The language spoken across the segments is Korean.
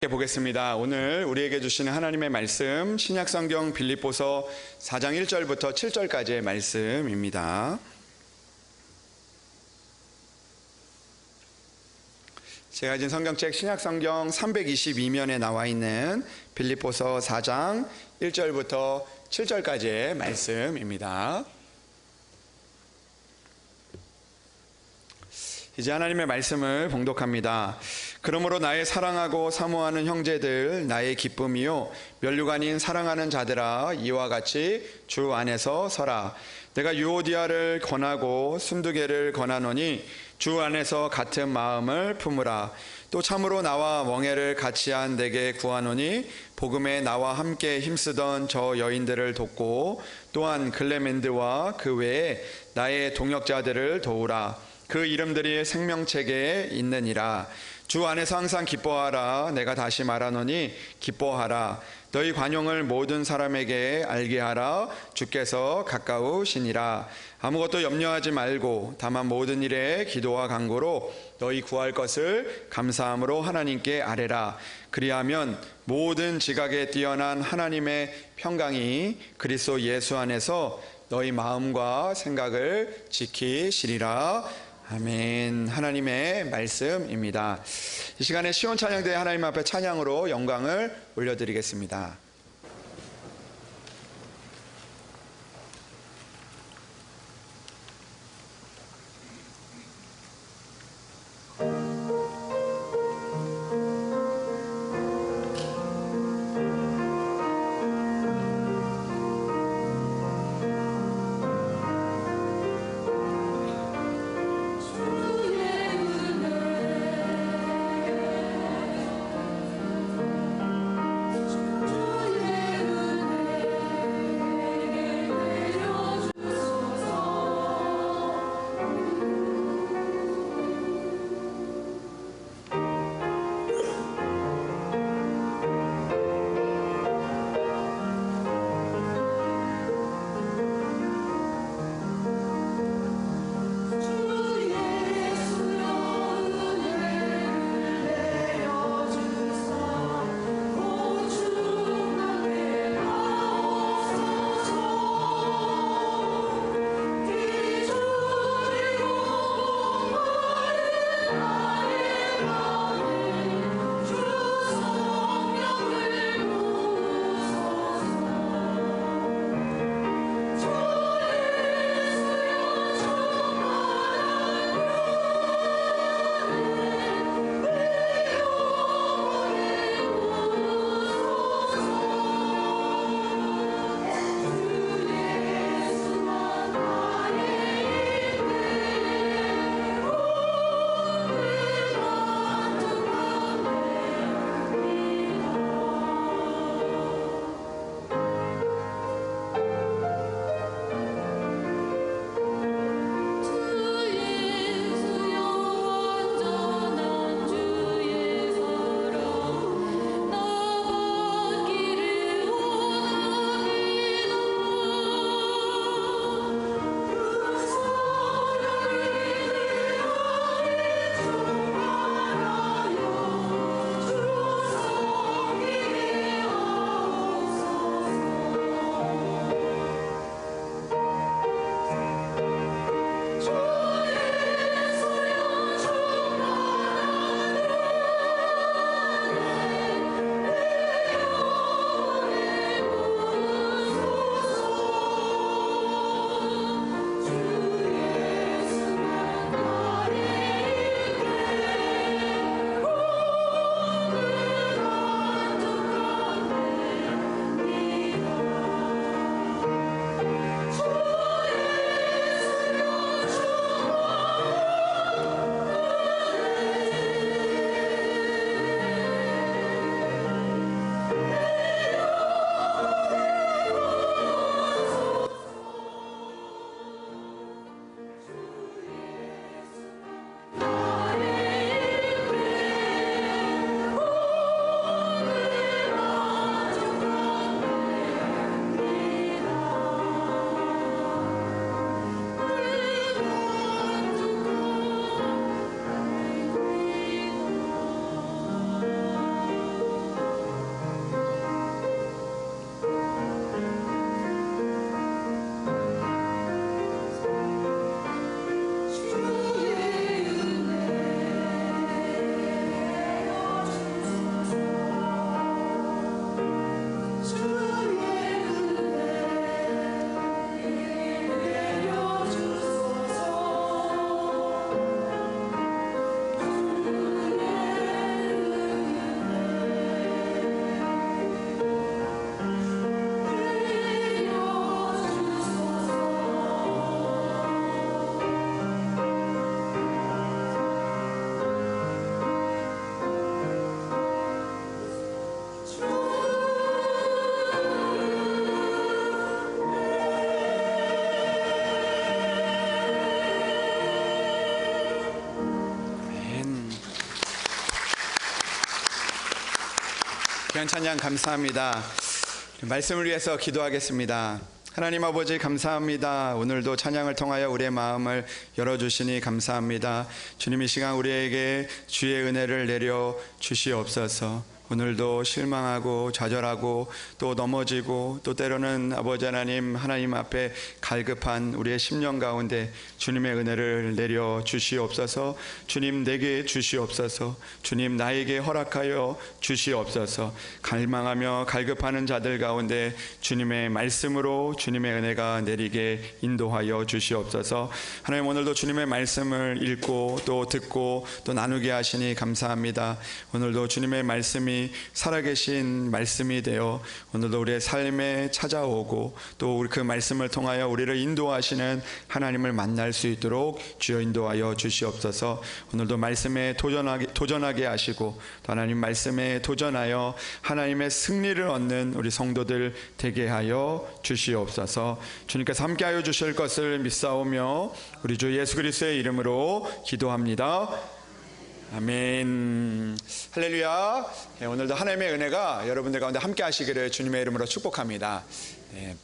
보겠습니다. 오늘 우리에게 주시는 하나님의 말씀 신약성경 빌립보서 4장 1절부터 7절까지의 말씀입니다. 제가 가진 성경책 신약성경 322면에 나와 있는 빌립보서 4장 1절부터 7절까지의 말씀입니다. 이제 하나님의 말씀을 봉독합니다. 그러므로 나의 사랑하고 사모하는 형제들, 나의 기쁨이요 면류관인 사랑하는 자들아, 이와 같이 주 안에서 서라. 내가 유오디아를 권하고 순두개를 권하노니 주 안에서 같은 마음을 품으라. 또 참으로 나와 멍에를 같이 한 내게 구하노니 복음에 나와 함께 힘쓰던 저 여인들을 돕고 또한 글레멘드와 그 외에 나의 동역자들을 도우라. 그 이름들이 생명책에 있느니라. 주 안에서 항상 기뻐하라. 내가 다시 말하노니 기뻐하라. 너희 관용을 모든 사람에게 알게 하라. 주께서 가까우시니라. 아무것도 염려하지 말고 다만 모든 일에 기도와 간구로 너희 구할 것을 감사함으로 하나님께 아뢰라. 그리하면 모든 지각에 뛰어난 하나님의 평강이 그리스도 예수 안에서 너희 마음과 생각을 지키시리라. 아멘. 하나님의 말씀입니다. 이 시간에 시온 찬양대회 하나님 앞에 찬양으로 영광을 올려드리겠습니다. 주의 귀한 찬양 감사합니다. 말씀을 위해서 기도하겠습니다. 하나님 아버지 감사합니다. 오늘도 찬양을 통하여 우리의 마음을 열어주시니 감사합니다. 주님 이 시간 우리에게 주의 은혜를 내려 주시옵소서. 오늘도 실망하고 좌절하고 또 넘어지고 또 때로는 아버지 하나님 앞에 갈급한 우리의 심령 가운데 주님의 은혜를 내려 주시옵소서. 주님 내게 주시옵소서. 주님 나에게 허락하여 주시옵소서. 갈망하며 갈급하는 자들 가운데 주님의 말씀으로 주님의 은혜가 내리게 인도하여 주시옵소서. 하나님 오늘도 주님의 말씀을 읽고 또 듣고 또 나누게 하시니 감사합니다. 오늘도 주님의 말씀이 살아계신 말씀이 되어 오늘도 우리의 삶에 찾아오고 또 우리 그 말씀을 통하여 우리를 인도하시는 하나님을 만날 수 있도록 주여 인도하여 주시옵소서. 오늘도 말씀에 도전하게 하시고 또 하나님 말씀에 도전하여 하나님의 승리를 얻는 우리 성도들 되게 하여 주시옵소서. 주님께서 함께하여 주실 것을 믿사오며 우리 주 예수 그리스도의 이름으로 기도합니다. 아멘. 할렐루야. 네, 오늘도 하나님의 은혜가 여러분들 가운데 함께 하시기를 주님의 이름으로 축복합니다. 네.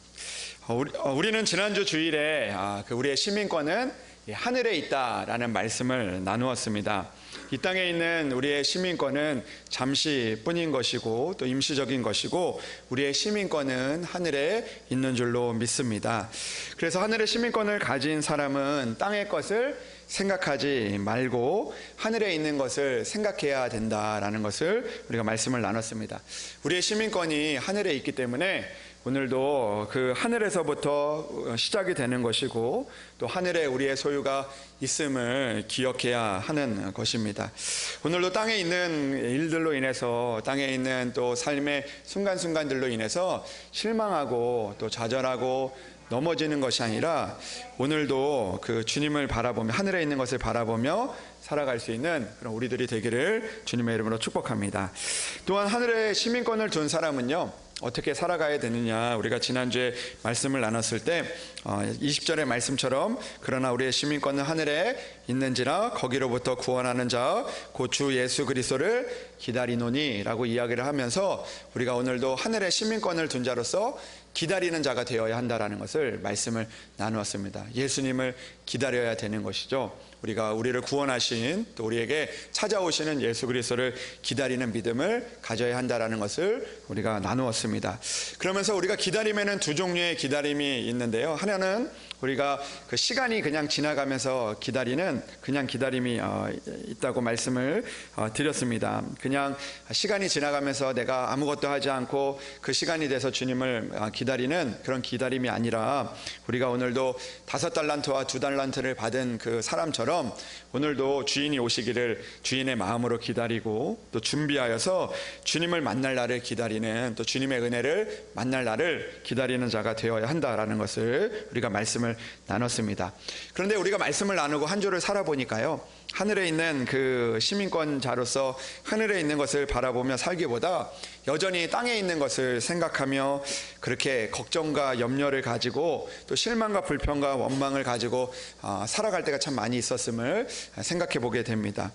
우리는 지난주 주일에 우리의 시민권은 하늘에 있다라는 말씀을 나누었습니다. 이 땅에 있는 우리의 시민권은 잠시뿐인 것이고 또 임시적인 것이고 우리의 시민권은 하늘에 있는 줄로 믿습니다. 그래서 하늘의 시민권을 가진 사람은 땅의 것을 생각하지 말고 하늘에 있는 것을 생각해야 된다라는 것을 우리가 말씀을 나눴습니다. 우리의 시민권이 하늘에 있기 때문에 오늘도 그 하늘에서부터 시작이 되는 것이고 또 하늘에 우리의 소유가 있음을 기억해야 하는 것입니다. 오늘도 땅에 있는 일들로 인해서 땅에 있는 또 삶의 순간순간들로 인해서 실망하고 또 좌절하고 넘어지는 것이 아니라 오늘도 그 주님을 바라보며 하늘에 있는 것을 바라보며 살아갈 수 있는 그런 우리들이 되기를 주님의 이름으로 축복합니다. 또한 하늘에 시민권을 둔 사람은요 어떻게 살아가야 되느냐, 우리가 지난주에 말씀을 나눴을 때 20절의 말씀처럼 그러나 우리의 시민권은 하늘에 있는지라 거기로부터 구원하는 자 곧 주 예수 그리스도를 기다리노니 라고 이야기를 하면서 우리가 오늘도 하늘에 시민권을 둔 자로서 기다리는 자가 되어야 한다라는 것을 말씀을 나누었습니다. 예수님을 기다려야 되는 것이죠. 우리가 우리를 구원하신 또 우리에게 찾아오시는 예수 그리스도를 기다리는 믿음을 가져야 한다라는 것을 우리가 나누었습니다. 그러면서 우리가 기다림에는 두 종류의 기다림이 있는데요. 하나는 우리가 그 시간이 그냥 지나가면서 기다리는 그냥 기다림이 있다고 말씀을 드렸습니다. 그냥 시간이 지나가면서 내가 아무것도 하지 않고 그 시간이 돼서 주님을 기다리는 그런 기다림이 아니라 우리가 오늘도 5달란트와 2달란트를 받은 그 사람처럼 오늘도 주인이 오시기를 주인의 마음으로 기다리고 또 준비하여서 주님을 만날 날을 기다리는 또 주님의 은혜를 만날 날을 기다리는 자가 되어야 한다라는 것을 우리가 말씀을 나눴습니다. 그런데 우리가 말씀을 나누고 한 주를 살아보니까요, 하늘에 있는 그 시민권자로서 하늘에 있는 것을 바라보며 살기보다 여전히 땅에 있는 것을 생각하며 그렇게 걱정과 염려를 가지고 또 실망과 불평과 원망을 가지고 살아갈 때가 참 많이 있었음을 생각해 보게 됩니다.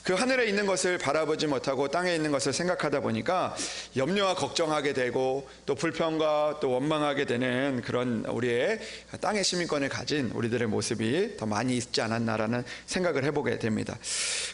그 하늘에 있는 것을 바라보지 못하고 땅에 있는 것을 생각하다 보니까 염려와 걱정하게 되고 또 불평과 또 원망하게 되는 그런 우리의 땅의 시민권을 가진 우리들의 모습이 더 많이 있지 않았나라는 생각을 해보게 됩니다.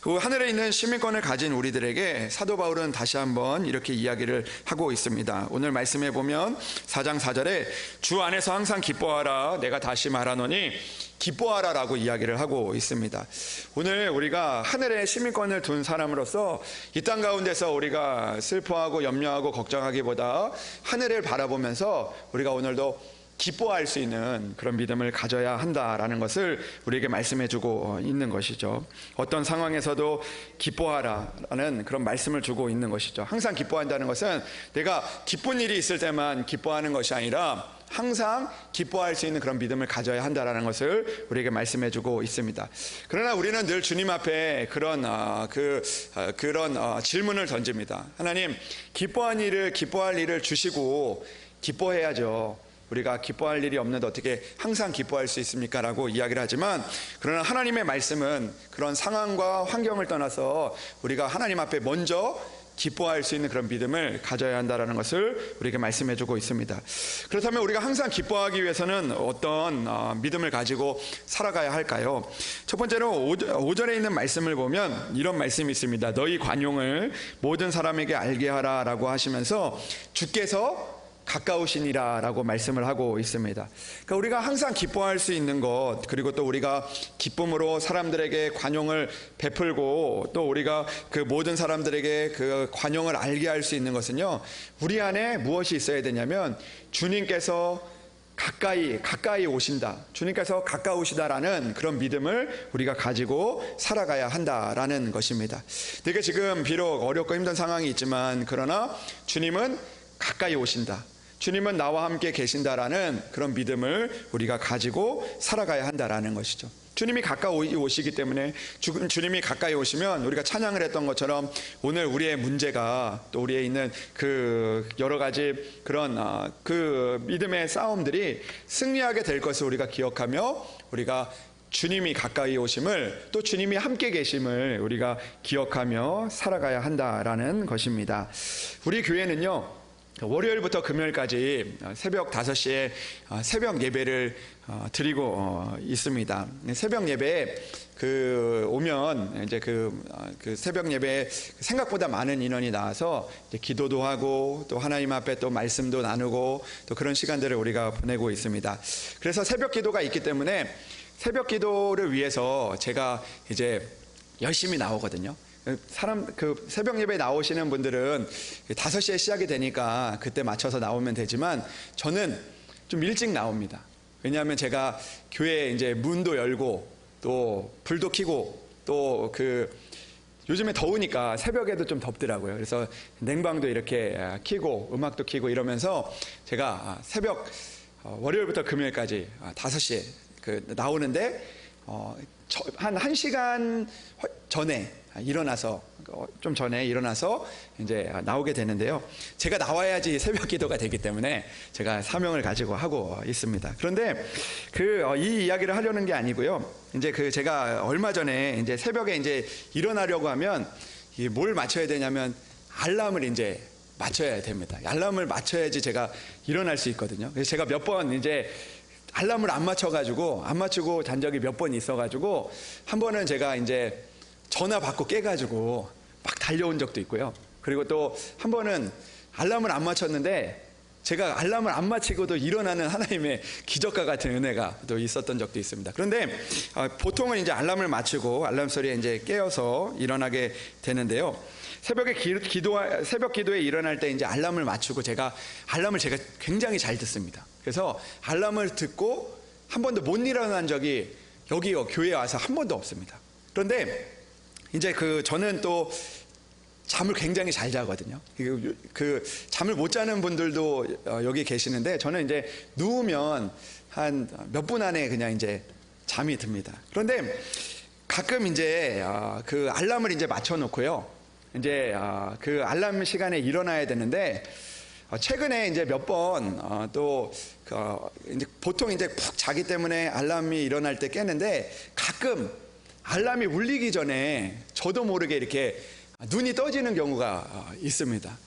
그 하늘에 있는 시민권을 가진 우리들에게 사도 바울은 다시 한번 이렇게 이야기를 하고 있습니다. 오늘 말씀해 보면 4장 4절에 주 안에서 항상 기뻐하라 내가 다시 말하노니 기뻐하라 라고 이야기를 하고 있습니다. 오늘 우리가 하늘에 시민권을 둔 사람으로서 이 땅 가운데서 우리가 슬퍼하고 염려하고 걱정하기보다 하늘을 바라보면서 우리가 오늘도 기뻐할 수 있는 그런 믿음을 가져야 한다라는 것을 우리에게 말씀해 주고 있는 것이죠. 어떤 상황에서도 기뻐하라라는 그런 말씀을 주고 있는 것이죠. 항상 기뻐한다는 것은 내가 기쁜 일이 있을 때만 기뻐하는 것이 아니라 항상 기뻐할 수 있는 그런 믿음을 가져야 한다라는 것을 우리에게 말씀해 주고 있습니다. 그러나 우리는 늘 주님 앞에 그런 질문을 던집니다. 하나님, 기뻐할 일을 주시고 기뻐해야죠. 우리가 기뻐할 일이 없는데 어떻게 항상 기뻐할 수 있습니까? 라고 이야기를 하지만 그러나 하나님의 말씀은 그런 상황과 환경을 떠나서 우리가 하나님 앞에 먼저 기뻐할 수 있는 그런 믿음을 가져야 한다는 것을 우리에게 말씀해 주고 있습니다. 그렇다면 우리가 항상 기뻐하기 위해서는 어떤 믿음을 가지고 살아가야 할까요? 첫 번째로 5절에 있는 말씀을 보면 이런 말씀이 있습니다. 너희 관용을 모든 사람에게 알게 하라 라고 하시면서 주께서 가까우시니라 라고 말씀을 하고 있습니다. 그러니까 우리가 항상 기뻐할 수 있는 것, 그리고 또 우리가 기쁨으로 사람들에게 관용을 베풀고 또 우리가 그 모든 사람들에게 그 관용을 알게 할 수 있는 것은요, 우리 안에 무엇이 있어야 되냐면 주님께서 가까이 오신다, 주님께서 가까우시다라는 그런 믿음을 우리가 가지고 살아가야 한다라는 것입니다. 내게 지금 비록 어렵고 힘든 상황이 있지만 그러나 주님은 가까이 오신다, 주님은 나와 함께 계신다라는 그런 믿음을 우리가 가지고 살아가야 한다라는 것이죠. 주님이 가까이 오시기 때문에 주님이 가까이 오시면 우리가 찬양을 했던 것처럼 오늘 우리의 문제가 또 우리에 있는 그 여러 가지 그런 그 믿음의 싸움들이 승리하게 될 것을 우리가 기억하며 우리가 주님이 가까이 오심을, 또 주님이 함께 계심을 우리가 기억하며 살아가야 한다라는 것입니다. 우리 교회는요, 월요일부터 금요일까지 새벽 5시에 새벽 예배를 드리고 있습니다. 새벽 예배에 오면 이제 그 새벽 예배에 생각보다 많은 인원이 나와서 이제 기도도 하고 또 하나님 앞에 또 말씀도 나누고 또 그런 시간들을 우리가 보내고 있습니다. 그래서 새벽 기도가 있기 때문에 새벽 기도를 위해서 제가 이제 열심히 나오거든요. 새벽 예배에 나오시는 분들은 5시에 시작이 되니까 그때 맞춰서 나오면 되지만 저는 좀 일찍 나옵니다. 왜냐하면 제가 교회에 이제 문도 열고 또 불도 켜고 또 요즘에 더우니까 새벽에도 좀 덥더라고요. 그래서 냉방도 이렇게 켜고 음악도 켜고 이러면서 제가 월요일부터 금요일까지 5시에 나오는데 한 1시간 전에 좀 전에 일어나서 이제 나오게 되는데요. 제가 나와야지 새벽 기도가 되기 때문에 제가 사명을 가지고 하고 있습니다. 그런데 이 이야기를 하려는 게 아니고요. 이제 제가 얼마 전에 이제 새벽에 이제 일어나려고 하면 뭘 맞춰야 되냐면 알람을 이제 맞춰야 됩니다. 알람을 맞춰야지 제가 일어날 수 있거든요. 그래서 제가 몇 번 이제 알람을 안 맞추고 잔 적이 몇 번 있어가지고 한 번은 제가 이제 전화 받고 깨가지고 막 달려온 적도 있고요. 그리고 또 한 번은 알람을 안 맞췄는데 제가 알람을 안 맞추고도 일어나는 하나님의 기적과 같은 은혜가 또 있었던 적도 있습니다. 그런데 보통은 이제 알람을 맞추고 알람 소리에 이제 깨어서 일어나게 되는데요. 새벽 기도에 일어날 때 이제 알람을 맞추고 알람을 제가 굉장히 잘 듣습니다. 그래서 알람을 듣고 한 번도 못 일어난 적이 여기 교회에 와서 한 번도 없습니다. 그런데 이제 저는 또 잠을 굉장히 잘 자거든요. 잠을 못 자는 분들도 여기 계시는데 저는 이제 누우면 한 몇 분 안에 그냥 이제 잠이 듭니다. 그런데 가끔 이제 알람을 이제 맞춰놓고요. 이제 알람 시간에 일어나야 되는데 최근에 이제 몇 번 이제 보통 이제 푹 자기 때문에 알람이 일어날 때 깨는데 가끔 알람이 울리기 전에 저도 모르게 이렇게 눈이 떠지는 경우가 있습니다.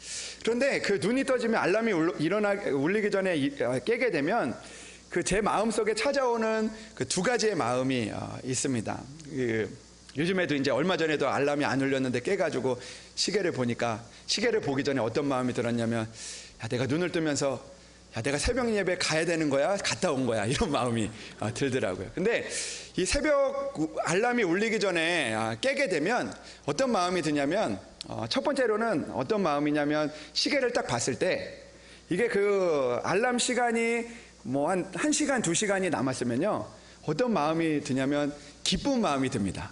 그런데 눈이 떠지면 알람이 울리기 전에 깨게 되면 제 마음속에 찾아오는 2가지의 마음이 있습니다. 요즘에도 이제 얼마 전에도 알람이 안 울렸는데 깨가지고 시계를 보기 전에 어떤 마음이 들었냐면 내가 눈을 뜨면서 내가 새벽 예배 가야 되는 거야? 갔다 온 거야? 이런 마음이 들더라고요. 근데 이 새벽 알람이 울리기 전에 깨게 되면 어떤 마음이 드냐면 첫 번째로는 어떤 마음이냐면 시계를 딱 봤을 때 이게 알람 시간이 뭐 한 1시간, 2시간이 남았으면요. 어떤 마음이 드냐면 기쁜 마음이 듭니다.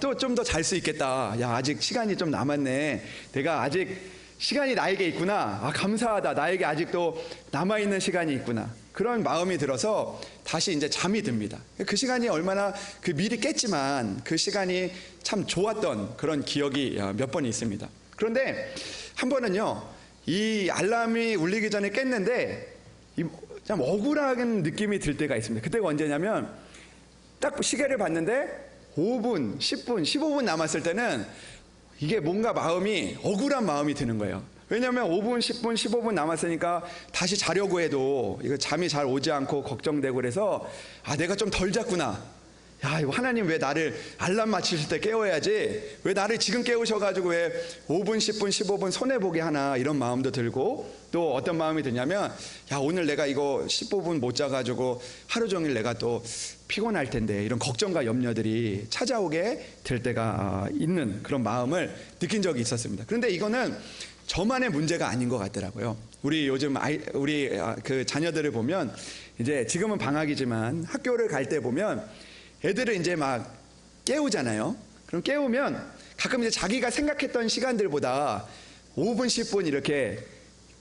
또 좀 더 잘 수 있겠다. 아직 시간이 좀 남았네. 내가 아직 시간이 나에게 있구나. 감사하다. 나에게 아직도 남아있는 시간이 있구나. 그런 마음이 들어서 다시 이제 잠이 듭니다. 그 시간이 얼마나 미리 깼지만 그 시간이 참 좋았던 그런 기억이 몇 번 있습니다. 그런데 한 번은요, 이 알람이 울리기 전에 깼는데 참 억울한 느낌이 들 때가 있습니다. 그때가 언제냐면 딱 시계를 봤는데 5분, 10분, 15분 남았을 때는 이게 뭔가 마음이 억울한 마음이 드는 거예요. 왜냐하면 5분, 10분, 15분 남았으니까 다시 자려고 해도 이거 잠이 잘 오지 않고 걱정되고 그래서 내가 좀 덜 잤구나. 이거 하나님 왜 나를 알람 맞추실 때 깨워야지 왜 나를 지금 깨우셔가지고 왜 5분, 10분, 15분 손해보게 하나 이런 마음도 들고 또 어떤 마음이 드냐면 오늘 내가 이거 15분 못 자가지고 하루 종일 내가 또 피곤할 텐데 이런 걱정과 염려들이 찾아오게 될 때가 있는 그런 마음을 느낀 적이 있었습니다. 그런데 이거는 저만의 문제가 아닌 것 같더라고요. 우리 요즘 우리 그 자녀들을 보면 이제 지금은 방학이지만 학교를 갈 때 보면 애들을 이제 막 깨우잖아요. 그럼 깨우면 가끔 이제 자기가 생각했던 시간들보다 5분, 10분 이렇게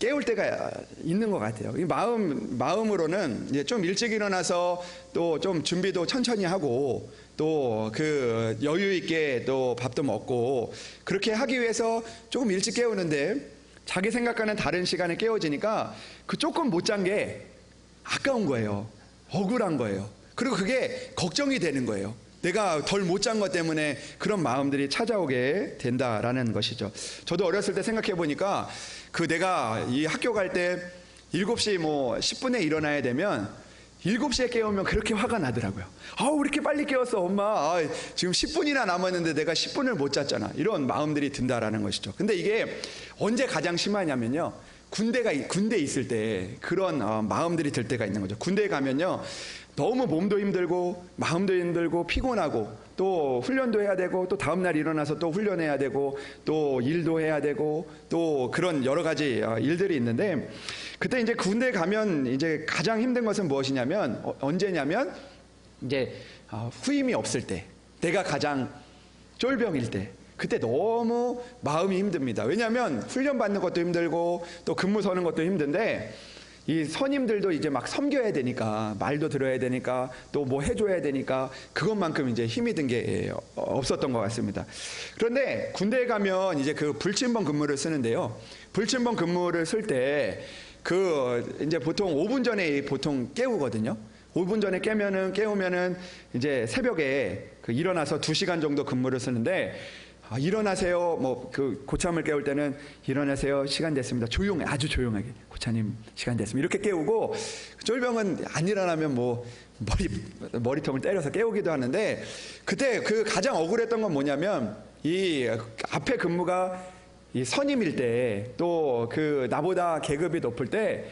깨울 때가 있는 것 같아요. 이 마음으로는 이제 좀 일찍 일어나서 또 좀 준비도 천천히 하고 또 그 여유 있게 또 밥도 먹고 그렇게 하기 위해서 조금 일찍 깨우는데 자기 생각과는 다른 시간에 깨워지니까 그 조금 못 잔 게 아까운 거예요. 억울한 거예요. 그리고 그게 걱정이 되는 거예요. 내가 덜 못 잔 것 때문에 그런 마음들이 찾아오게 된다라는 것이죠. 저도 어렸을 때 생각해 보니까 내가 이 학교 갈 때 7시 10분에 일어나야 되면 7시에 깨우면 그렇게 화가 나더라고요. 왜 이렇게 빨리 깨웠어 엄마. 지금 10분이나 남았는데 내가 10분을 못 잤잖아. 이런 마음들이 든다라는 것이죠. 근데 이게 언제 가장 심하냐면요, 군대에 있을 때 그런 마음들이 들 때가 있는 거죠. 군대에 가면요 너무 몸도 힘들고 마음도 힘들고 피곤하고 또 훈련도 해야 되고 또 다음날 일어나서 또 훈련해야 되고 또 일도 해야 되고 또 그런 여러 가지 일들이 있는데, 그때 이제 군대에 가면 이제 가장 힘든 것은 무엇이냐면 언제냐면 이제 후임이 없을 때, 내가 가장 쫄병일 때, 그때 너무 마음이 힘듭니다. 왜냐하면 훈련 받는 것도 힘들고 또 근무 서는 것도 힘든데 이 선임들도 이제 막 섬겨야 되니까, 말도 들어야 되니까, 또 뭐 해줘야 되니까 그것만큼 이제 힘이 든 게 없었던 것 같습니다. 그런데 군대에 가면 이제 그 불침번 근무를 쓰는데요. 불침번 근무를 쓸 때 이제 보통 5분 전에 보통 깨우거든요. 5분 전에 깨우면은 이제 새벽에 일어나서 2시간 정도 근무를 쓰는데, 일어나세요. 고참을 깨울 때는 일어나세요. 시간 됐습니다. 아주 조용하게. 고차님 시간 됐습니다. 이렇게 깨우고, 쫄병은 안 일어나면 머리통을 때려서 깨우기도 하는데, 그때 가장 억울했던 건 뭐냐면 이 앞에 근무가 이 선임일 때 또 나보다 계급이 높을 때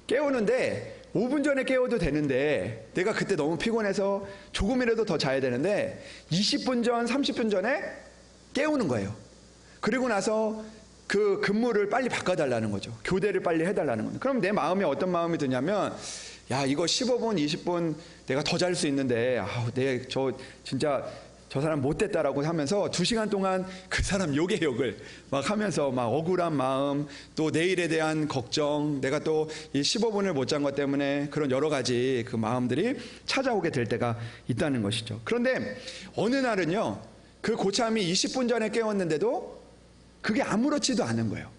깨우는데 5분 전에 깨워도 되는데 내가 그때 너무 피곤해서 조금이라도 더 자야 되는데 20분 전, 30분 전에 깨우는 거예요. 그리고 나서 그 근무를 빨리 바꿔달라는 거죠. 교대를 빨리 해달라는 거죠. 그럼 내 마음에 어떤 마음이 드냐면, 이거 15분, 20분 내가 더 잘 수 있는데 진짜 저 사람 못됐다라고 하면서 2시간 동안 그 사람 욕을 막 하면서 막 억울한 마음, 또 내일에 대한 걱정, 내가 또 이 15분을 못 잔 것 때문에 그런 여러 가지 그 마음들이 찾아오게 될 때가 있다는 것이죠. 그런데 어느 날은요, 그 고참이 20분 전에 깨웠는데도 그게 아무렇지도 않은 거예요.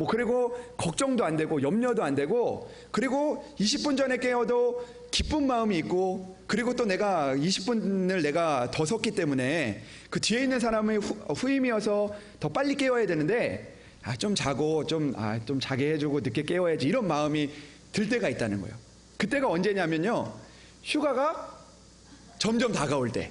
그리고 걱정도 안 되고 염려도 안 되고, 그리고 20분 전에 깨워도 기쁜 마음이 있고, 그리고 또 내가 20분을 내가 더 섰기 때문에 그 뒤에 있는 사람의 후임이어서 더 빨리 깨워야 되는데 좀 자고 좀 자게 해주고 늦게 깨워야지, 이런 마음이 들 때가 있다는 거예요. 그때가 언제냐면요, 휴가가 점점 다가올 때.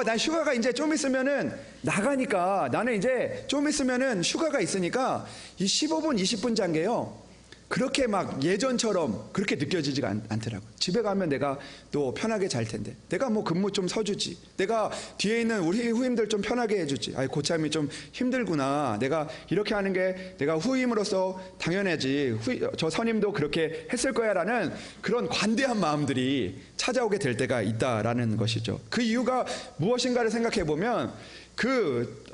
난 휴가가 이제 좀 있으면은 나가니까, 나는 이제 좀 있으면은 휴가가 있으니까 이 15분, 20분 잔 게요, 그렇게 막 예전처럼 그렇게 느껴지지가 않더라고요. 집에 가면 내가 또 편하게 잘 텐데, 내가 근무 좀 서주지, 내가 뒤에 있는 우리 후임들 좀 편하게 해주지, 고참이 좀 힘들구나, 내가 이렇게 하는 게 내가 후임으로서 당연하지, 저 선임도 그렇게 했을 거야 라는 그런 관대한 마음들이 찾아오게 될 때가 있다라는 것이죠. 그 이유가 무엇인가를 생각해 보면 그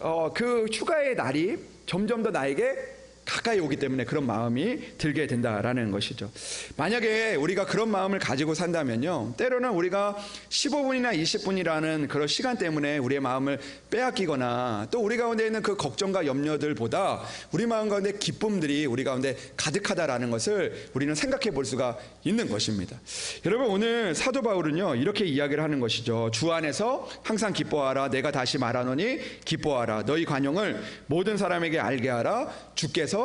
휴가의 날이 점점 더 나에게 가까이 오기 때문에 그런 마음이 들게 된다라는 것이죠. 만약에 우리가 그런 마음을 가지고 산다면요, 때로는 우리가 15분이나 20분이라는 그런 시간 때문에 우리의 마음을 빼앗기거나 또 우리 가운데 있는 그 걱정과 염려들보다 우리 마음 가운데 기쁨들이 우리 가운데 가득하다라는 것을 우리는 생각해 볼 수가 있는 것입니다. 여러분, 오늘 사도 바울은요 이렇게 이야기를 하는 것이죠. 주 안에서 항상 기뻐하라. 내가 다시 말하노니 기뻐하라. 너희 관용을 모든 사람에게 알게 하라. 주께서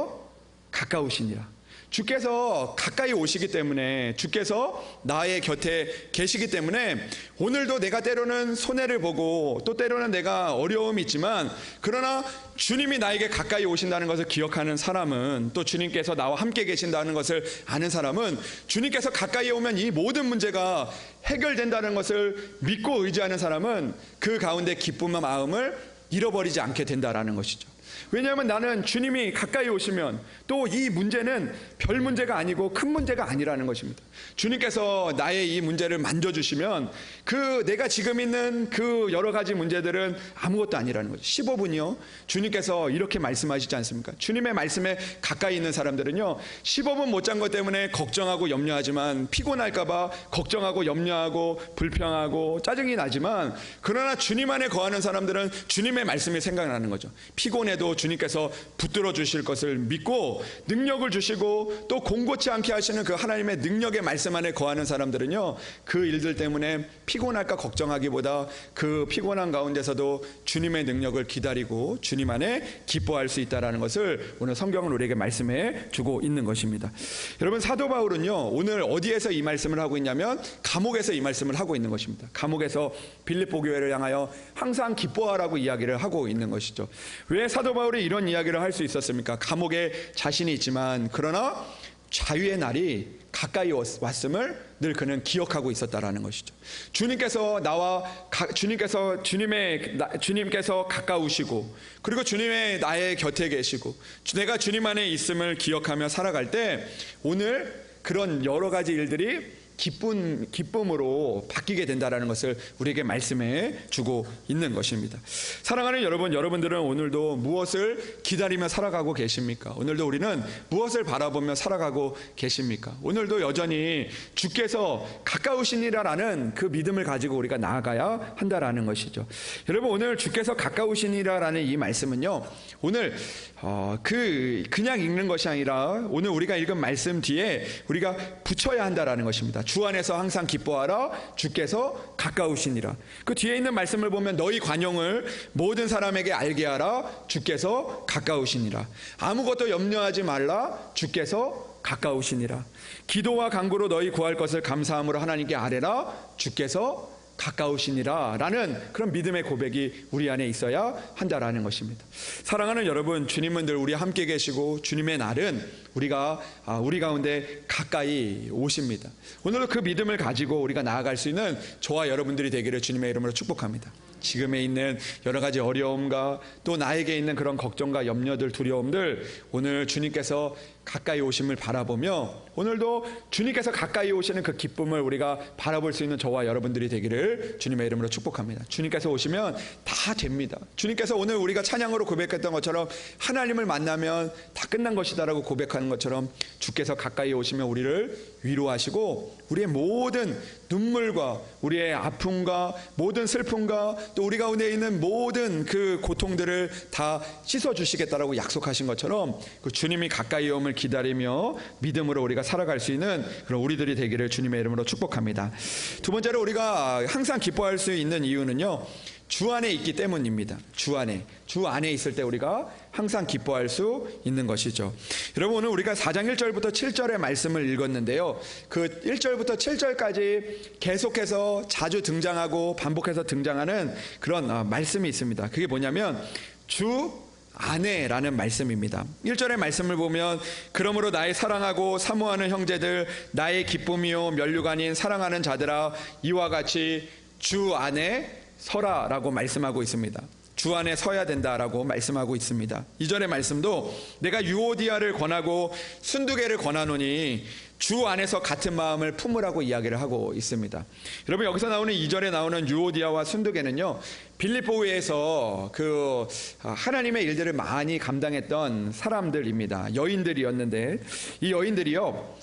가까우시니라. 주께서 가까이 오시기 때문에, 주께서 나의 곁에 계시기 때문에 오늘도 내가 때로는 손해를 보고 또 때로는 내가 어려움이 있지만, 그러나 주님이 나에게 가까이 오신다는 것을 기억하는 사람은, 또 주님께서 나와 함께 계신다는 것을 아는 사람은, 주님께서 가까이 오면 이 모든 문제가 해결된다는 것을 믿고 의지하는 사람은 그 가운데 기쁨과 마음을 잃어버리지 않게 된다라는 것이죠. 왜냐하면 나는 주님이 가까이 오시면 또 이 문제는 별 문제가 아니고 큰 문제가 아니라는 것입니다. 주님께서 나의 이 문제를 만져주시면 그 내가 지금 있는 그 여러 가지 문제들은 아무것도 아니라는 거죠. 15분이요. 주님께서 이렇게 말씀하시지 않습니까? 주님의 말씀에 가까이 있는 사람들은요, 15분 못 잔 것 때문에 걱정하고 염려하지만, 피곤할까봐 걱정하고 염려하고 불평하고 짜증이 나지만, 그러나 주님 안에 거하는 사람들은 주님의 말씀이 생각나는 거죠. 피곤해도 주님께서 붙들어 주실 것을 믿고 능력을 주시고 또 공고치 않게 하시는 그 하나님의 능력의 말씀 안에 거하는 사람들은요, 그 일들 때문에 피곤할까 걱정하기보다 그 피곤한 가운데서도 주님의 능력을 기다리고 주님 안에 기뻐할 수 있다는 것을 오늘 성경은 우리에게 말씀해 주고 있는 것입니다. 여러분, 사도 바울은요 오늘 어디에서 이 말씀을 하고 있냐면 감옥에서 이 말씀을 하고 있는 것입니다. 감옥에서 빌립보 교회를 향하여 항상 기뻐하라고 이야기를 하고 있는 것이죠. 왜 사도 바울이 이런 이야기를 할 수 있었습니까? 감옥에 자신이 있지만 그러나 자유의 날이 가까이 왔음을 늘 그는 기억하고 있었다라는 것이죠. 주님께서 주님께서 가까우시고, 그리고 주님의 나의 곁에 계시고 내가 주님 안에 있음을 기억하며 살아갈 때 오늘 그런 여러 가지 일들이 기쁨으로 바뀌게 된다는 것을 우리에게 말씀해 주고 있는 것입니다. 사랑하는 여러분, 여러분들은 오늘도 무엇을 기다리며 살아가고 계십니까? 오늘도 우리는 무엇을 바라보며 살아가고 계십니까? 오늘도 여전히 주께서 가까우시니라라는 그 믿음을 가지고 우리가 나아가야 한다라는 것이죠. 여러분, 오늘 주께서 가까우시니라라는 이 말씀은요, 오늘 그냥 읽는 것이 아니라 오늘 우리가 읽은 말씀 뒤에 우리가 붙여야 한다라는 것입니다. 주 안에서 항상 기뻐하라. 주께서 가까우시니라. 그 뒤에 있는 말씀을 보면 너희 관용을 모든 사람에게 알게 하라. 주께서 가까우시니라. 아무것도 염려하지 말라. 주께서 가까우시니라. 기도와 간구로 너희 구할 것을 감사함으로 하나님께 아뢰라. 주께서 가까우시니라 라는 그런 믿음의 고백이 우리 안에 있어야 한다라는 것입니다. 사랑하는 여러분, 주님은 늘 우리 함께 계시고 주님의 날은 우리 가운데 가까이 오십니다. 오늘도 그 믿음을 가지고 우리가 나아갈 수 있는 저와 여러분들이 되기를 주님의 이름으로 축복합니다. 지금에 있는 여러 가지 어려움과 또 나에게 있는 그런 걱정과 염려들, 두려움들, 오늘 주님께서 가까이 오심을 바라보며 오늘도 주님께서 가까이 오시는 그 기쁨을 우리가 바라볼 수 있는 저와 여러분들이 되기를 주님의 이름으로 축복합니다. 주님께서 오시면 다 됩니다. 주님께서 오늘 우리가 찬양으로 고백했던 것처럼 하나님을 만나면 다 끝난 것이다라고 고백하는 것처럼 주께서 가까이 오시면 우리를 위로하시고 우리의 모든 눈물과 우리의 아픔과 모든 슬픔과 또 우리 가운데 있는 모든 그 고통들을 다 씻어주시겠다라고 약속하신 것처럼 그 주님이 가까이 오음을 기다리며 믿음으로 우리가 살아갈 수 있는 그런 우리들이 되기를 주님의 이름으로 축복합니다. 두 번째로 우리가 항상 기뻐할 수 있는 이유는요, 주 안에 있기 때문입니다. 주 안에 있을 때 우리가 항상 기뻐할 수 있는 것이죠. 여러분, 오늘 우리가 4장 1절부터 7절의 말씀을 읽었는데요, 그 1절부터 7절까지 계속해서 자주 등장하고 반복해서 등장하는 그런 말씀이 있습니다. 그게 뭐냐면 주 안에라는 말씀입니다. 1절의 말씀을 보면 그러므로 나의 사랑하고 사모하는 형제들, 나의 기쁨이요 면류가 아닌 사랑하는 자들아, 이와 같이 주 안에 서라라고 말씀하고 있습니다. 주 안에 서야 된다라고 말씀하고 있습니다. 2절의 말씀도 내가 유오디아를 권하고 순두개를 권하노니 주 안에서 같은 마음을 품으라고 이야기를 하고 있습니다. 여러분, 여기서 나오는 2절에 나오는 유오디아와 순두계는요, 빌립보에서 그 하나님의 일들을 많이 감당했던 사람들입니다. 여인들이었는데, 이 여인들이요,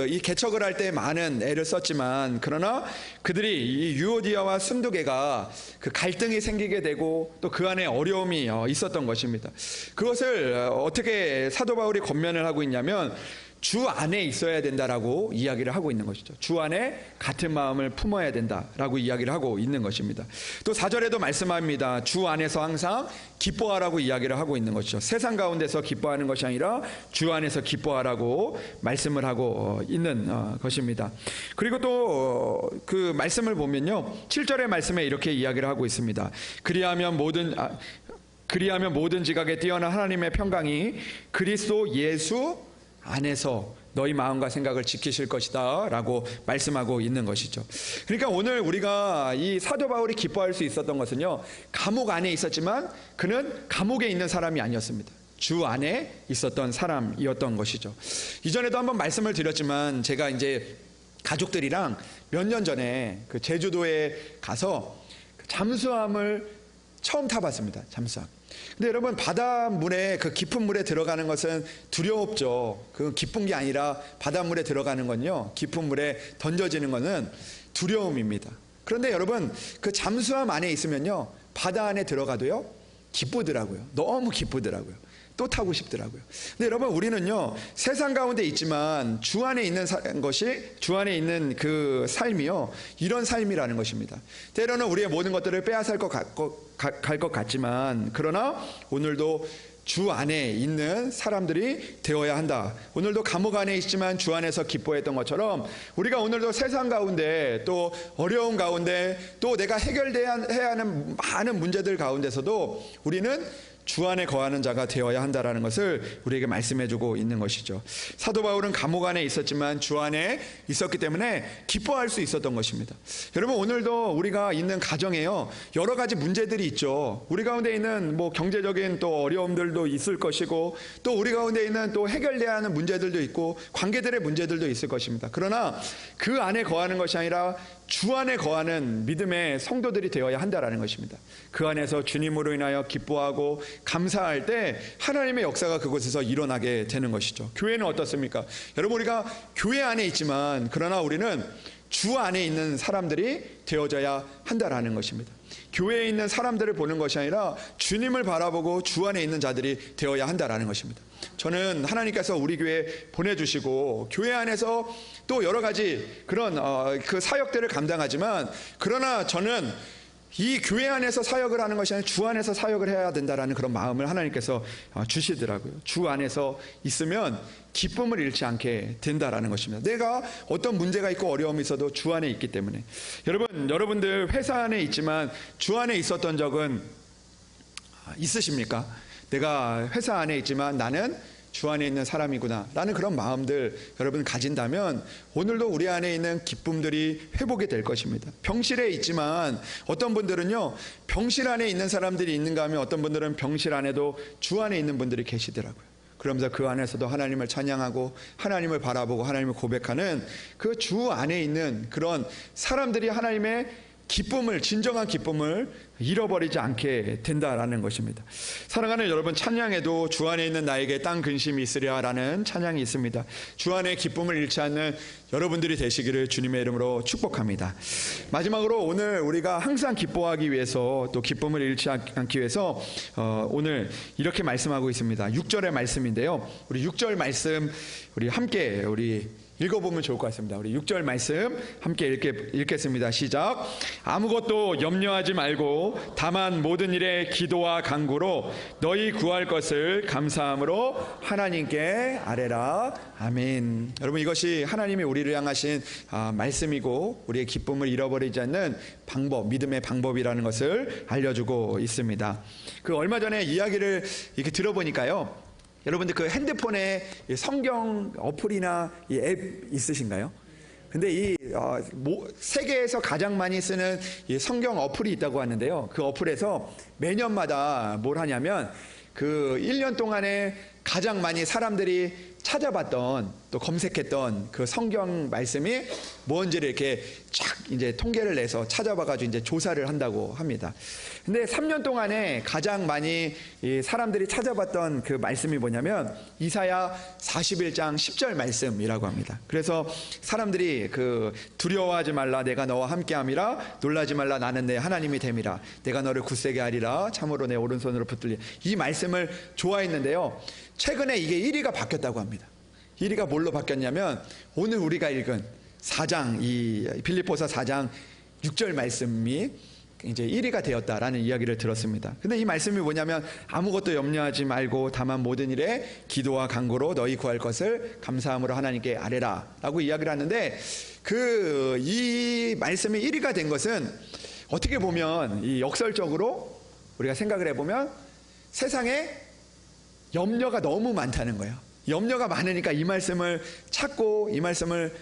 이 개척을 할 때 많은 애를 썼지만, 그러나 그들이 이 유오디아와 순두계가 그 갈등이 생기게 되고 또 그 안에 어려움이 있었던 것입니다. 그것을 어떻게 사도 바울이 권면을 하고 있냐면, 주 안에 있어야 된다라고 이야기를 하고 있는 것이죠. 주 안에 같은 마음을 품어야 된다라고 이야기를 하고 있는 것입니다. 또 4절에도 말씀합니다. 주 안에서 항상 기뻐하라고 이야기를 하고 있는 것이죠. 세상 가운데서 기뻐하는 것이 아니라 주 안에서 기뻐하라고 말씀을 하고 있는 것입니다. 그리고 또 그 말씀을 보면요, 7절의 말씀에 이렇게 이야기를 하고 있습니다. 그리하면 모든 지각에 뛰어난 하나님의 평강이 그리스도 예수 안에서 너희 마음과 생각을 지키실 것이다 라고 말씀하고 있는 것이죠. 그러니까 오늘 우리가 이 사도 바울이 기뻐할 수 있었던 것은요, 감옥 안에 있었지만 그는 감옥에 있는 사람이 아니었습니다. 주 안에 있었던 사람이었던 것이죠. 이전에도 한번 말씀을 드렸지만, 제가 이제 가족들이랑 몇 년 전에 그 제주도에 가서 잠수함을 처음 타봤습니다. 잠수함. 근데 여러분, 바닷물에, 그 깊은 물에 들어가는 것은 두렵죠. 그 기쁜 게 아니라 바닷물에 들어가는 건요, 깊은 물에 던져지는 것은 두려움입니다. 그런데 여러분, 그 잠수함 안에 있으면요, 바다 안에 들어가도요 기쁘더라고요. 너무 기쁘더라고요. 또 타고 싶더라고요. 근데 여러분, 우리는요, 세상 가운데 있지만 주 안에 있는 주 안에 있는 그 삶이요, 이런 삶이라는 것입니다. 때로는 우리의 모든 것들을 빼앗을 갈 것 같지만, 그러나 오늘도 주 안에 있는 사람들이 되어야 한다. 오늘도 감옥 안에 있지만 주 안에서 기뻐했던 것처럼, 우리가 오늘도 세상 가운데, 또 어려운 가운데, 또 내가 해결해야 하는 많은 문제들 가운데서도 우리는 주 안에 거하는 자가 되어야 한다라는 것을 우리에게 말씀해주고 있는 것이죠. 사도 바울은 감옥 안에 있었지만 주 안에 있었기 때문에 기뻐할 수 있었던 것입니다. 여러분, 오늘도 우리가 있는 가정에요, 여러 가지 문제들이 있죠. 우리 가운데 있는 경제적인 또 어려움들도 있을 것이고, 또 우리 가운데 있는 또 해결돼야 하는 문제들도 있고, 관계들의 문제들도 있을 것입니다. 그러나 그 안에 거하는 것이 아니라 주 안에 거하는 믿음의 성도들이 되어야 한다라는 것입니다. 그 안에서 주님으로 인하여 기뻐하고 감사할 때 하나님의 역사가 그곳에서 일어나게 되는 것이죠. 교회는 어떻습니까? 여러분, 우리가 교회 안에 있지만 그러나 우리는 주 안에 있는 사람들이 되어져야 한다라는 것입니다. 교회에 있는 사람들을 보는 것이 아니라 주님을 바라보고 주 안에 있는 자들이 되어야 한다라는 것입니다. 저는 하나님께서 우리 교회에 보내주시고 교회 안에서 또 여러 가지 그런 그 사역들을 감당하지만, 그러나 저는 이 교회 안에서 사역을 하는 것이 아니라 주 안에서 사역을 해야 된다라는 그런 마음을 하나님께서 주시더라고요. 주 안에서 있으면 기쁨을 잃지 않게 된다라는 것입니다. 내가 어떤 문제가 있고 어려움이 있어도 주 안에 있기 때문에. 여러분들 회사 안에 있지만 주 안에 있었던 적은 있으십니까? 내가 회사 안에 있지만 나는 주 안에 있는 사람이구나 라는 그런 마음들 여러분 가진다면 오늘도 우리 안에 있는 기쁨들이 회복이 될 것입니다. 병실에 있지만 어떤 분들은요, 병실 안에 있는 사람들이 있는가 하면 어떤 분들은 병실 안에도 주 안에 있는 분들이 계시더라고요. 그러면서 그 안에서도 하나님을 찬양하고 하나님을 바라보고 하나님을 고백하는 그 주 안에 있는 그런 사람들이 하나님의 기쁨을, 진정한 기쁨을 잃어버리지 않게 된다라는 것입니다. 사랑하는 여러분, 찬양에도 주 안에 있는 나에게 땅 근심이 있으랴라는 찬양이 있습니다. 주 안에 기쁨을 잃지 않는 여러분들이 되시기를 주님의 이름으로 축복합니다. 마지막으로 오늘 우리가 항상 기뻐하기 위해서, 또 기쁨을 잃지 않기 위해서 오늘 이렇게 말씀하고 있습니다. 6절의 말씀인데요, 우리 6절 말씀 우리 함께 읽어보면 좋을 것 같습니다. 우리 6절 말씀 함께 읽겠습니다. 시작. 아무것도 염려하지 말고 다만 모든 일에 기도와 간구로 너희 구할 것을 감사함으로 하나님께 아뢰라. 아멘. 여러분, 이것이 하나님이 우리를 향하신 말씀이고 우리의 기쁨을 잃어버리지 않는 방법, 믿음의 방법이라는 것을 알려주고 있습니다. 그 얼마 전에 이야기를 이렇게 들어보니까요, 여러분들 그 핸드폰에 성경 어플이나 이 앱 있으신가요? 근데 이 세계에서 가장 많이 쓰는 이 성경 어플이 있다고 하는데요, 그 어플에서 매년마다 뭘 하냐면 그 1년 동안에 가장 많이 사람들이 찾아봤던 또 검색했던 그 성경 말씀이 뭔지를 이렇게 쫙 이제 통계를 내서 찾아봐가지고 이제 조사를 한다고 합니다. 근데 3년 동안에 가장 많이 이 사람들이 찾아봤던 그 말씀이 뭐냐면 이사야 41장 10절 말씀이라고 합니다. 그래서 사람들이 그 두려워하지 말라 내가 너와 함께함이라 놀라지 말라 나는 내 하나님이 됨이라 내가 너를 굳세게 하리라 참으로 내 오른손으로 붙들리 이 말씀을 좋아했는데요. 최근에 이게 1위가 바뀌었다고 합니다. 1위가 뭘로 바뀌었냐면 오늘 우리가 읽은 4장 이 빌립보서 4장 6절 말씀이 이제 1위가 되었다라는 이야기를 들었습니다. 근데 이 말씀이 뭐냐면 아무것도 염려하지 말고 다만 모든 일에 기도와 간구로 너희 구할 것을 감사함으로 하나님께 아뢰라라고 이야기를 하는데 그 이 말씀이 1위가 된 것은 어떻게 보면 이 역설적으로 우리가 생각을 해보면 세상에 염려가 너무 많다는 거예요. 염려가 많으니까 이 말씀을 찾고 이 말씀을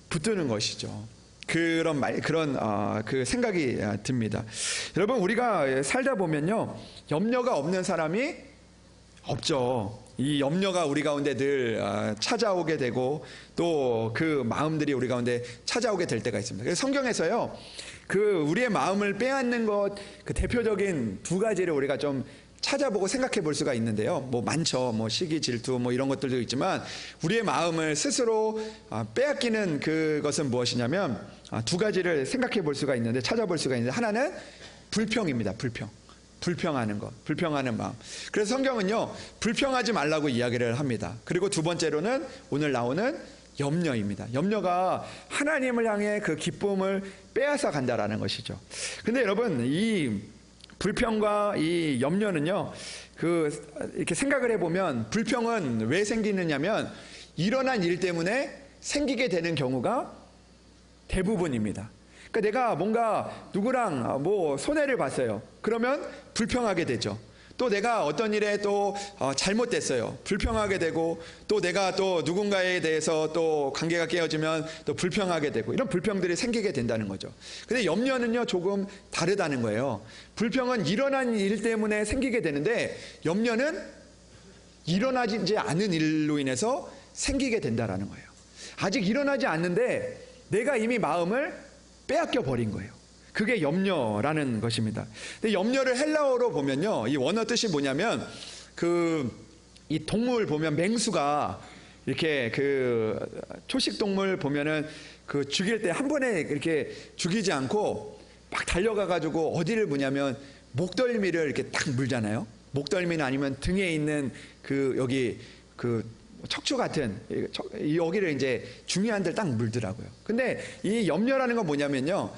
붙드는 것이죠. 그런 그 생각이 듭니다. 여러분 우리가 살다 보면요 염려가 없는 사람이 없죠. 이 염려가 우리 가운데 늘 찾아오게 되고 또 그 마음들이 우리 가운데 찾아오게 될 때가 있습니다. 그래서 성경에서요 그 우리의 마음을 빼앗는 것 그 대표적인 두 가지를 우리가 좀 찾아보고 생각해 볼 수가 있는데요. 뭐 많죠. 뭐 시기, 질투, 뭐 이런 것들도 있지만 우리의 마음을 스스로 빼앗기는 그것은 무엇이냐면 두 가지를 생각해 볼 수가 있는데 찾아볼 수가 있는데 하나는 불평입니다. 불평하는 것, 불평하는 마음. 그래서 성경은요 불평하지 말라고 이야기를 합니다. 그리고 두 번째로는 오늘 나오는 염려입니다. 염려가 하나님을 향해 그 기쁨을 빼앗아 간다라는 것이죠. 근데 여러분 이 불평과 이 염려는요, 이렇게 생각을 해보면 불평은 왜 생기느냐면 일어난 일 때문에 생기게 되는 경우가 대부분입니다. 그러니까 내가 뭔가 누구랑 뭐 손해를 봤어요. 그러면 불평하게 되죠. 또 내가 어떤 일에 또 잘못됐어요. 불평하게 되고 또 내가 또 누군가에 대해서 또 관계가 깨어지면 또 불평하게 되고 이런 불평들이 생기게 된다는 거죠. 근데 염려는요 조금 다르다는 거예요. 불평은 일어난 일 때문에 생기게 되는데 염려는 일어나지 않은 일로 인해서 생기게 된다는 거예요. 아직 일어나지 않는데 내가 이미 마음을 빼앗겨 버린 거예요. 그게 염려라는 것입니다. 근데 염려를 헬라어로 보면요, 이 원어 뜻이 뭐냐면 이 동물 보면 맹수가 이렇게 초식 동물 보면은 죽일 때 한 번에 이렇게 죽이지 않고 막 달려가 가지고 어디를 무냐면 목덜미를 이렇게 딱 물잖아요. 목덜미는 아니면 등에 있는 여기 척추 같은 여기를 이제 중요한 데를 딱 물더라고요. 근데 이 염려라는 건 뭐냐면요.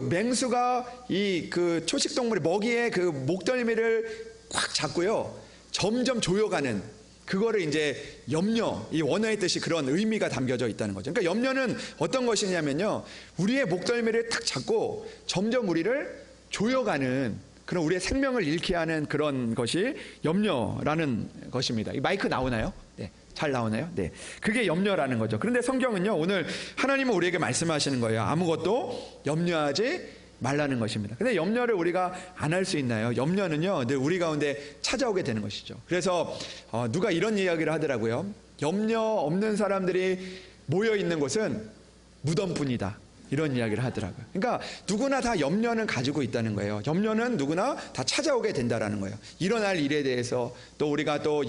맹수가 초식 동물의 먹이의 목덜미를 꽉 잡고요. 점점 조여가는 그거를 이제 염려, 이 원어의 뜻이 그런 의미가 담겨져 있다는 거죠. 그러니까 염려는 어떤 것이냐면요. 우리의 목덜미를 탁 잡고 점점 우리를 조여가는 그런 우리의 생명을 잃게 하는 그런 것이 염려라는 것입니다. 이 마이크 나오나요? 네. 잘 나오나요? 네. 그게 염려라는 거죠. 그런데 성경은요, 오늘 하나님은 우리에게 말씀하시는 거예요. 아무것도 염려하지 말라는 것입니다. 근데 염려를 우리가 안 할 수 있나요? 염려는요, 늘 우리 가운데 찾아오게 되는 것이죠. 그래서 누가 이런 이야기를 하더라고요. 염려 없는 사람들이 모여 있는 곳은 무덤뿐이다. 이런 이야기를 하더라고요. 그러니까 누구나 다 염려는 가지고 있다는 거예요. 염려는 누구나 다 찾아오게 된다라는 거예요. 일어날 일에 대해서 또 우리가 또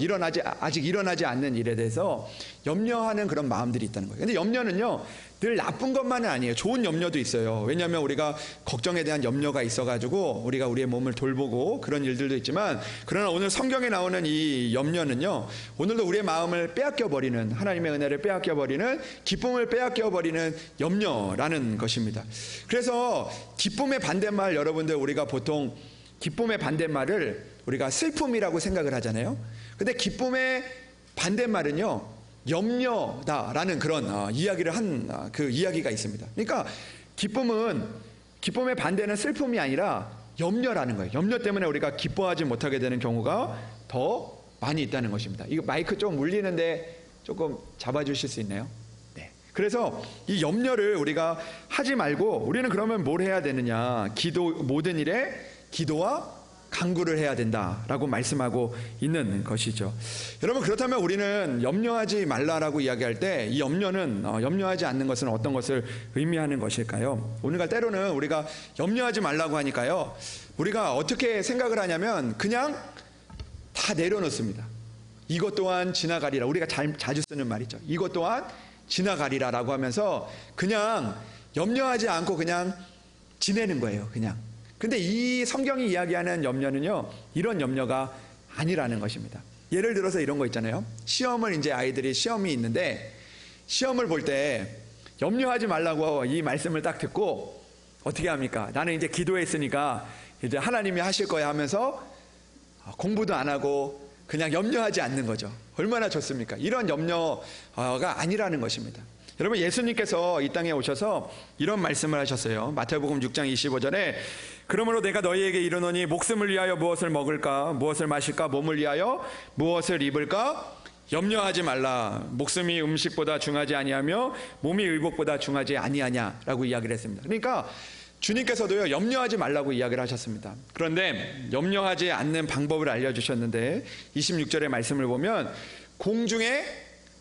아직 일어나지 않는 일에 대해서 염려하는 그런 마음들이 있다는 거예요. 근데 염려는요 늘 나쁜 것만은 아니에요. 좋은 염려도 있어요. 왜냐하면 우리가 걱정에 대한 염려가 있어가지고 우리가 우리의 몸을 돌보고 그런 일들도 있지만, 그러나 오늘 성경에 나오는 이 염려는요 오늘도 우리의 마음을 빼앗겨버리는, 하나님의 은혜를 빼앗겨버리는, 기쁨을 빼앗겨버리는 염려라는 것입니다. 그래서 기쁨의 반대말, 여러분들 우리가 보통 기쁨의 반대말을 우리가 슬픔이라고 생각을 하잖아요. 근데 기쁨의 반대말은요 염려다라는 그런 이야기를 한 그 이야기가 있습니다. 그러니까 기쁨의 반대는 슬픔이 아니라 염려라는 거예요. 염려 때문에 우리가 기뻐하지 못하게 되는 경우가 더 많이 있다는 것입니다. 이거 마이크 좀 울리는데 조금 잡아주실 수 있나요? 네. 그래서 이 염려를 우리가 하지 말고 우리는 그러면 뭘 해야 되느냐? 모든 일에 기도와 강구를 해야 된다라고 말씀하고 있는 것이죠. 여러분, 그렇다면 우리는 염려하지 말라라고 이야기할 때 이 염려는 염려하지 않는 것은 어떤 것을 의미하는 것일까요? 오늘날 때로는 우리가 염려하지 말라고 하니까요, 우리가 어떻게 생각을 하냐면 그냥 다 내려놓습니다. 이것 또한 지나가리라. 우리가 자주 쓰는 말이죠. 이것 또한 지나가리라라고 하면서 그냥 염려하지 않고 그냥 지내는 거예요. 그냥. 근데 이 성경이 이야기하는 염려는요, 이런 염려가 아니라는 것입니다. 예를 들어서 이런 거 있잖아요. 시험을 이제 아이들이 시험이 있는데 시험을 볼 때 염려하지 말라고 이 말씀을 딱 듣고 어떻게 합니까? 나는 이제 기도했으니까 이제 하나님이 하실 거야 하면서 공부도 안 하고 그냥 염려하지 않는 거죠. 얼마나 좋습니까? 이런 염려가 아니라는 것입니다. 여러분, 예수님께서 이 땅에 오셔서 이런 말씀을 하셨어요. 마태복음 6장 25절에 그러므로 내가 너희에게 이르노니 목숨을 위하여 무엇을 먹을까 무엇을 마실까 몸을 위하여 무엇을 입을까 염려하지 말라. 목숨이 음식보다 중하지 아니하며 몸이 의복보다 중하지 아니하냐라고 이야기를 했습니다. 그러니까 주님께서도요, 염려하지 말라고 이야기를 하셨습니다. 그런데 염려하지 않는 방법을 알려주셨는데 26절의 말씀을 보면 공중에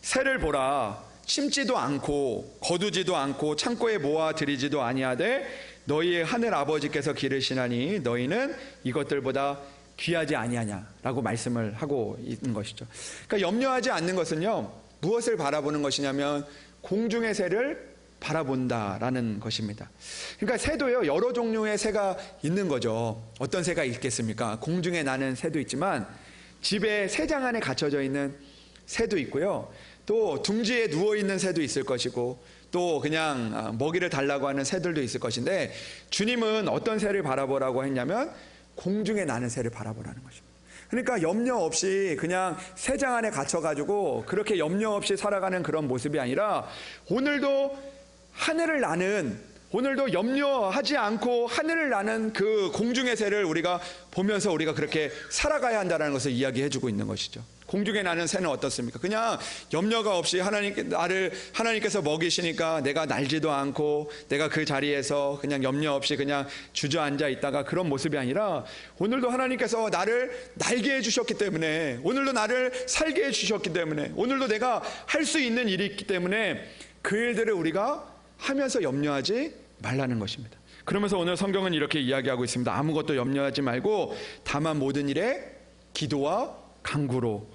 새를 보라. 심지도 않고 거두지도 않고 창고에 모아 들이지도 아니하되 너희의 하늘 아버지께서 기르시나니 너희는 이것들보다 귀하지 아니하냐라고 말씀을 하고 있는 것이죠. 그러니까 염려하지 않는 것은요, 무엇을 바라보는 것이냐면 공중의 새를 바라본다라는 것입니다. 그러니까 새도요, 여러 종류의 새가 있는 거죠. 어떤 새가 있겠습니까? 공중에 나는 새도 있지만 집에 새장 안에 갇혀져 있는 새도 있고요, 또 둥지에 누워있는 새도 있을 것이고 또 그냥 먹이를 달라고 하는 새들도 있을 것인데 주님은 어떤 새를 바라보라고 했냐면 공중에 나는 새를 바라보라는 것입니다. 그러니까 염려 없이 그냥 새장 안에 갇혀가지고 그렇게 염려 없이 살아가는 그런 모습이 아니라 오늘도 하늘을 나는, 오늘도 염려하지 않고 하늘을 나는 그 공중의 새를 우리가 보면서 우리가 그렇게 살아가야 한다는 것을 이야기해주고 있는 것이죠. 공중에 나는 새는 어떻습니까? 그냥 염려가 없이 하나님께서 먹이시니까 내가 날지도 않고 내가 그 자리에서 그냥 염려 없이 그냥 주저앉아 있다가 그런 모습이 아니라 오늘도 하나님께서 나를 날게 해주셨기 때문에, 오늘도 나를 살게 해주셨기 때문에, 오늘도 내가 할 수 있는 일이 있기 때문에 그 일들을 우리가 하면서 염려하지 말라는 것입니다. 그러면서 오늘 성경은 이렇게 이야기하고 있습니다. 아무것도 염려하지 말고 다만 모든 일에 기도와 간구로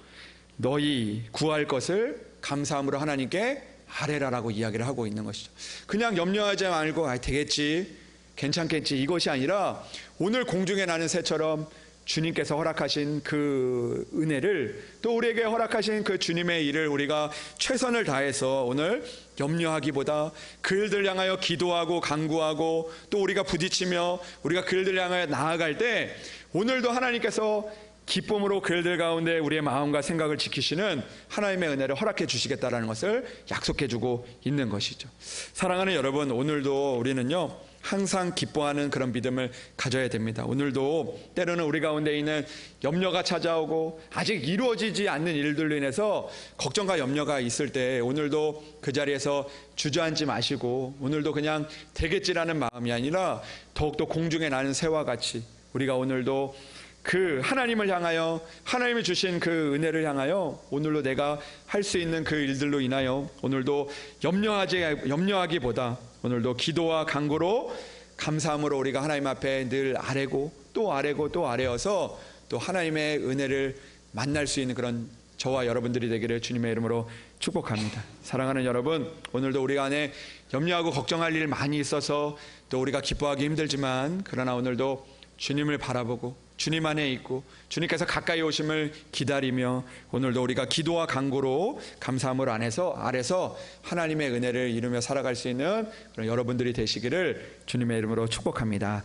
너희 구할 것을 감사함으로 하나님께 아뢰라라고 이야기를 하고 있는 것이죠. 그냥 염려하지 말고 되겠지, 괜찮겠지, 이것이 아니라 오늘 공중에 나는 새처럼 주님께서 허락하신 그 은혜를, 또 우리에게 허락하신 그 주님의 일을 우리가 최선을 다해서 오늘 염려하기보다 그 일들 향하여 기도하고 간구하고 또 우리가 부딪히며 우리가 그 일들 향하여 나아갈 때 오늘도 하나님께서 기쁨으로 그 일들 가운데 우리의 마음과 생각을 지키시는 하나님의 은혜를 허락해 주시겠다라는 것을 약속해 주고 있는 것이죠. 사랑하는 여러분, 오늘도 우리는요, 항상 기뻐하는 그런 믿음을 가져야 됩니다. 오늘도 때로는 우리 가운데 있는 염려가 찾아오고 아직 이루어지지 않는 일들로 인해서 걱정과 염려가 있을 때 오늘도 그 자리에서 주저앉지 마시고 오늘도 그냥 되겠지라는 마음이 아니라 더욱더 공중에 나는 새와 같이 우리가 오늘도 그 하나님을 향하여, 하나님이 주신 그 은혜를 향하여 오늘도 내가 할 수 있는 그 일들로 인하여 오늘도 염려하기보다 오늘도 기도와 간구로 감사함으로 우리가 하나님 앞에 늘 아뢰고 또 아뢰고 또 아뢰어서 또 하나님의 은혜를 만날 수 있는 그런 저와 여러분들이 되기를 주님의 이름으로 축복합니다. 사랑하는 여러분, 오늘도 우리 안에 염려하고 걱정할 일 많이 있어서 또 우리가 기뻐하기 힘들지만 그러나 오늘도 주님을 바라보고 주님 안에 있고 주님께서 가까이 오심을 기다리며 오늘도 우리가 기도와 간구로 감사함을 아래서 하나님의 은혜를 이루며 살아갈 수 있는 그런 여러분들이 되시기를 주님의 이름으로 축복합니다.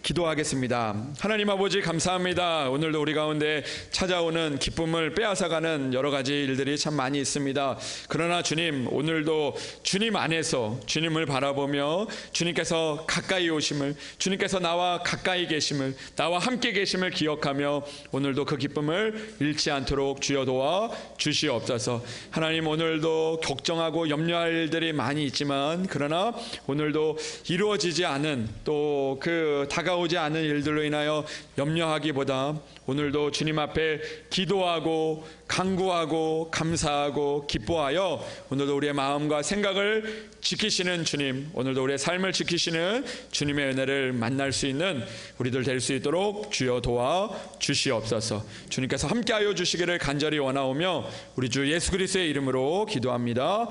기도하겠습니다. 하나님 아버지, 감사합니다. 오늘도 우리 가운데 찾아오는 기쁨을 빼앗아가는 여러 가지 일들이 참 많이 있습니다. 그러나 주님, 오늘도 주님 안에서 주님을 바라보며 주님께서 가까이 오심을, 주님께서 나와 가까이 계심을, 나와 함께 계심을 기억하며 오늘도 그 기쁨을 잃지 않도록 주여 도와 주시옵소서. 하나님, 오늘도 걱정하고 염려할 일들이 많이 있지만 그러나 오늘도 이루어지지 않은 또 그 다가오는 다가오지 않은 일들로 인하여 염려하기보다 오늘도 주님 앞에 기도하고 간구하고 감사하고 기뻐하여 오늘도 우리의 마음과 생각을 지키시는 주님, 오늘도 우리의 삶을 지키시는 주님의 은혜를 만날 수 있는 우리들 될 수 있도록 주여 도와 주시옵소서. 주님께서 함께하여 주시기를 간절히 원하오며 우리 주 예수 그리스도의 이름으로 기도합니다.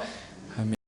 아멘.